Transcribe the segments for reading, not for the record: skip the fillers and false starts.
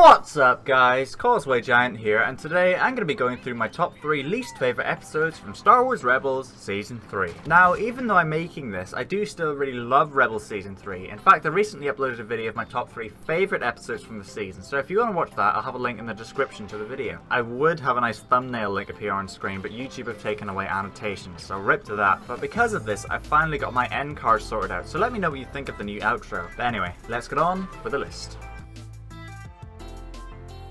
What's up guys, Causeway Giant here, and today I'm going to be going through my top 3 least favourite episodes from Star Wars Rebels Season 3. Now, even though I'm making this, I do still really love Rebels Season 3. In fact, I recently uploaded a video of my top 3 favourite episodes from the season, so if you want to watch that, I'll have a link in the description to the video. I would have a nice thumbnail link appear on screen, but YouTube have taken away annotations, so rip to that. But because of this, I finally got my end card sorted out, so let me know what you think of the new outro. But anyway, let's get on with the list.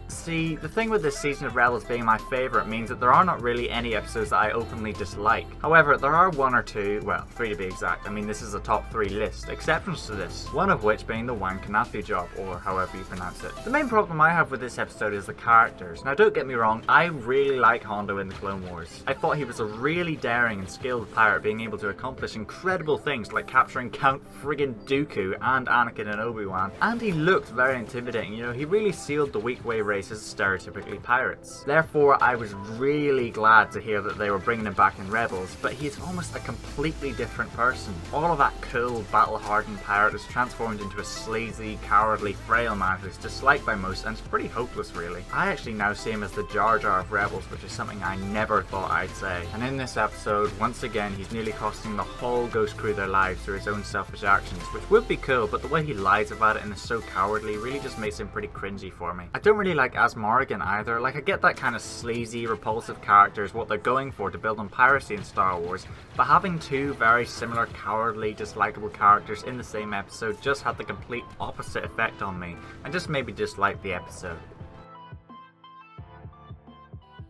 See, the thing with this season of Rebels being my favourite means that there are not really any episodes that I openly dislike. However, there are 1 or 2, well, 3 to be exact. I mean, this is a top 3 list, exceptions to this, one of which being the Wan Kanafi job, or however you pronounce it. The main problem I have with this episode is the characters. Now, don't get me wrong, I really like Hondo in the Clone Wars. I thought he was a really daring and skilled pirate, being able to accomplish incredible things like capturing Count friggin' Dooku and Anakin and Obi-Wan, and he looked very intimidating. You know, he really sealed the weak way race as stereotypically pirates. Therefore, I was really glad to hear that they were bringing him back in Rebels, but he's almost a completely different person. All of that cool, battle-hardened pirate is transformed into a sleazy, cowardly, frail man who's disliked by most, and it's pretty hopeless really. I actually now see him as the Jar Jar of Rebels, which is something I never thought I'd say. And in this episode, once again, he's nearly costing the whole Ghost Crew their lives through his own selfish actions, which would be cool, but the way he lies about it and is so cowardly really just makes him pretty cringy for me. I don't really like Morrigan either. Like, I get that kind of sleazy, repulsive character is what they're going for to build on piracy in Star Wars, but having 2 very similar, cowardly, dislikable characters in the same episode just had the complete opposite effect on me, and just made me dislike the episode.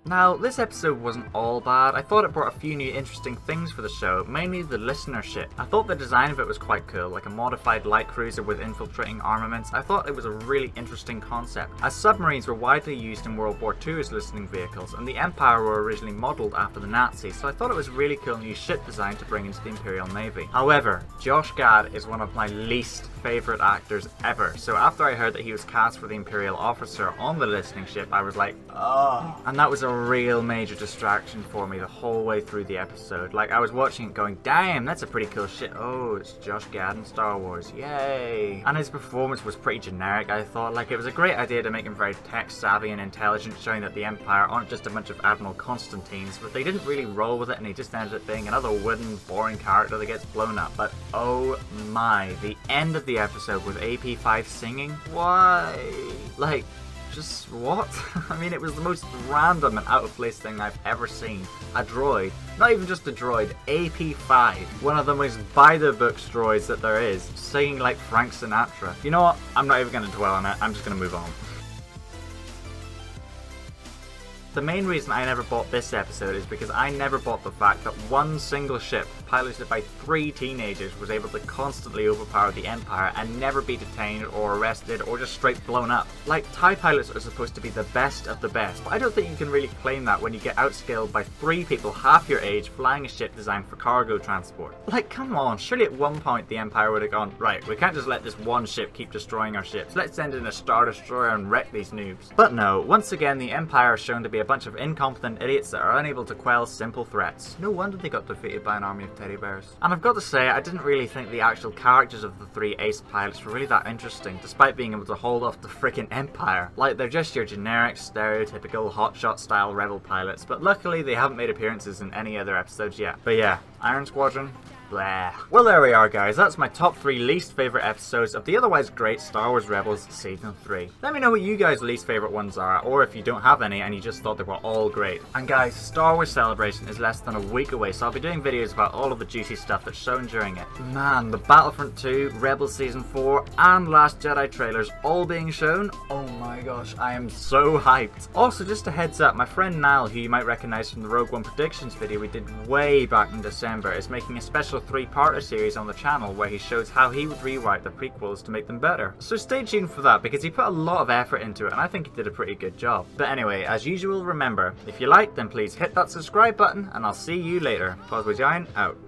Now, this episode wasn't all bad. I thought it brought a few new interesting things for the show, mainly the listenership. I thought the design of it was quite cool, like a modified light cruiser with infiltrating armaments. I thought it was a really interesting concept, as submarines were widely used in World War II as listening vehicles, and the Empire were originally modelled after the Nazis, so I thought it was a really cool new ship design to bring into the Imperial Navy. However, Josh Gad is one of my least favourite actors ever, so after I heard that he was cast for the Imperial officer on the listening ship, I was like, oh. And that was a real major distraction for me the whole way through the episode. Like, I was watching it going, damn, that's a pretty cool shit. Oh, it's Josh Gad in Star Wars, yay. And his performance was pretty generic, I thought. Like, it was a great idea to make him very tech savvy and intelligent, showing that the Empire aren't just a bunch of Admiral Constantines, but they didn't really roll with it, and he just ended up being another wooden, boring character that gets blown up. But oh my, the end of the episode with AP5 singing? Why? Like, just what? I mean, it was the most random and out of place thing I've ever seen. A droid, not even just a droid, AP5, one of the most by the books droids that there is, singing like Frank Sinatra. You know what? I'm not even going to dwell on it, I'm just going to move on. The main reason I never bought this episode is because I never bought the fact that one single ship, piloted by 3 teenagers, was able to constantly overpower the Empire and never be detained or arrested or just straight blown up. Like, TIE pilots are supposed to be the best of the best, but I don't think you can really claim that when you get outskilled by 3 people half your age flying a ship designed for cargo transport. Like, come on, surely at one point the Empire would have gone, right, we can't just let this one ship keep destroying our ships, let's send in a Star Destroyer and wreck these noobs. But no, once again the Empire is shown to be a bunch of incompetent idiots that are unable to quell simple threats. No wonder they got defeated by an army of teddy bears. And I've got to say, I didn't really think the actual characters of the 3 ace pilots were really that interesting, despite being able to hold off the frickin' Empire. Like, they're just your generic, stereotypical, hotshot style rebel pilots, but luckily they haven't made appearances in any other episodes yet. But yeah, Iron Squadron, blah. Well, there we are guys, that's my top 3 least favourite episodes of the otherwise great Star Wars Rebels Season 3. Let me know what you guys' least favourite ones are, or if you don't have any and you just thought they were all great. And guys, Star Wars Celebration is less than a week away, so I'll be doing videos about all of the juicy stuff that's shown during it. Man, the Battlefront 2, Rebels Season 4, and Last Jedi trailers all being shown, oh my gosh, I am so hyped. Also, just a heads up, my friend Niall, who you might recognise from the Rogue One predictions video we did way back in December, is making a special 3-parter series on the channel where he shows how he would rewrite the prequels to make them better. So stay tuned for that, because he put a lot of effort into it and I think he did a pretty good job. But anyway, as usual, remember, if you like, then please hit that subscribe button and I'll see you later. Causeway Giant out.